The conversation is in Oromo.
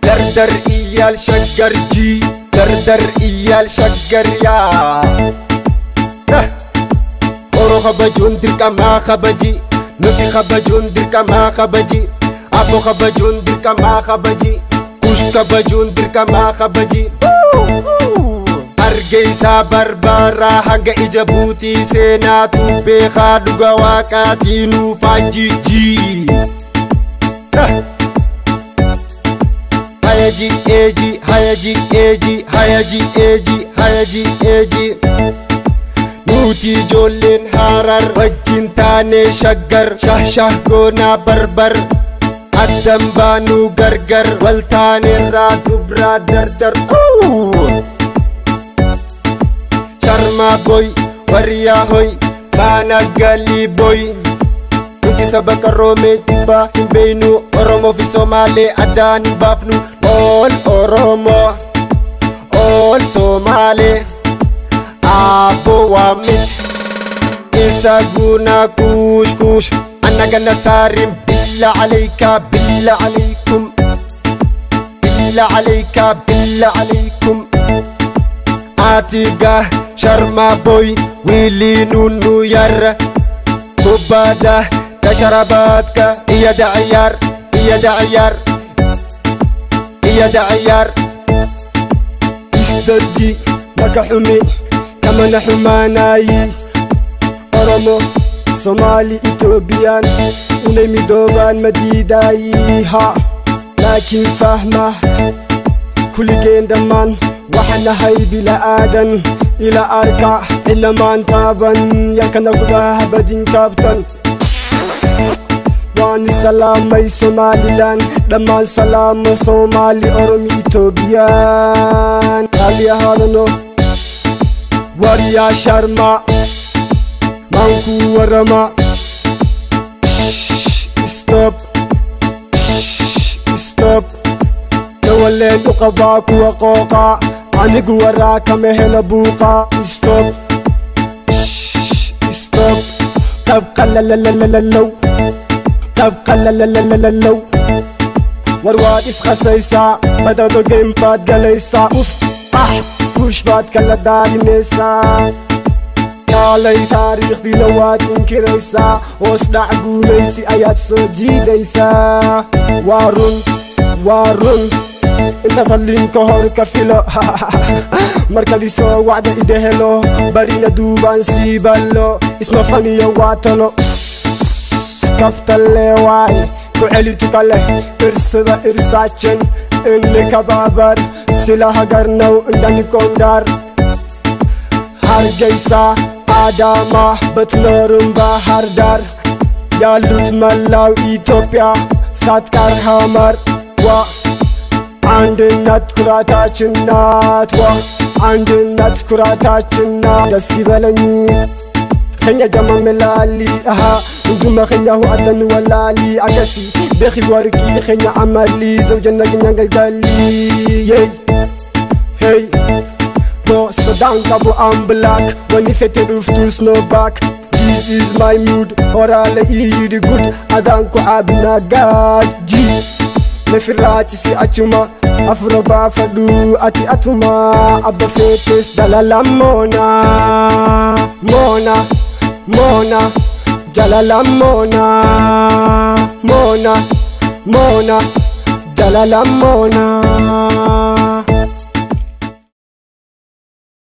دردر إيال شقر جي دردر إيال شقر يا أورو خبجون دركا ما خبجي نبي خبجون دركا ما خبجي أبو خبجون دركا ما خبجي كوش خبجون دركا ما خبجي Hargeysa barbara hanga ijabuuti seenaatu beekaa dhuga waaqaatiin faajjii hayaji eeji hayaji eeji hayaji eeji hayaji eeji nuti ijoolleen harar wajjin taane shaggar shah goonaa barbar addan baanuu gargar wal taaneerraa dubraa dardar Sharma boy, wariya hoy, mana gali boy Nuti sabaka rome tiba himbeinu Oromo fi Somale adani bafnu All Oromo, all Somale Abo wamit Isa guna kush kush Anaga nasarim Billa alayka, billa alaykum Billa alayka, billa alaykum Atiga Sharma boy Willy nunu yar Kubada Kasharabatka Iya da'ayar Iya da'ayar Iya da'ayar Istarji Nakahumi Kamana humanayi Oromo Somali Ethiopian Unemi dogan madidayi ha Lakin fahma Kuli gendaman وحنا هاي بلا آدن إلى أركع إلا ما انتابن يا كنا قدها بدين كابتن واني سلام مي سومالي لان دمان سلام سومالي أرمي إثيوبيان عليا هالنو وريا شرما مانكو ورما ستوب ستوب نولين وقباك وقوقا anigu waraaka mehela buuqa stop stop tabqa lalalalalalalow tabqa lalalalalalalow war waad isqasaysaa badado game baad galaysaa uf kush baad kala daadinaysaa kaalay taariikhdiina waad inkiraysaa hoos dhac guulaysi ayaad soo jiidaysaa waa run inta fadlinka hor ka filo markadi soo wacda idehelo barina duubaan sii ballo isma faniyo waa talo kaftalle waay ku celitu leh irsada irsaajan inni kabaabar sila hagarnaw indhani kondar Hargeysa Adama Batnorumba Hardar ያሉት መላው ኢትዮጵያ ሳትቀር ሐመር ዋ አንድነት ኩራታችን ናት ዋ አንድነት ኩራታችን ናት ደስ ይበለኝ ከኛ ጀማ መላሊ አሃ እንዱማ ከኛሁ አደን ወላሊ አገሲ በኺ ወርቂ ከኛ አመሊ ዘውጀና ከኛ ገልጋሊ ዬይ ሄይ boss so down kabu I'm black when if it roof to snow back this is my mood orale eat good adanku abna gaji me firati si achuma afro ba fadu ati atuma abba fetes dalala mona jalala mona jalala mona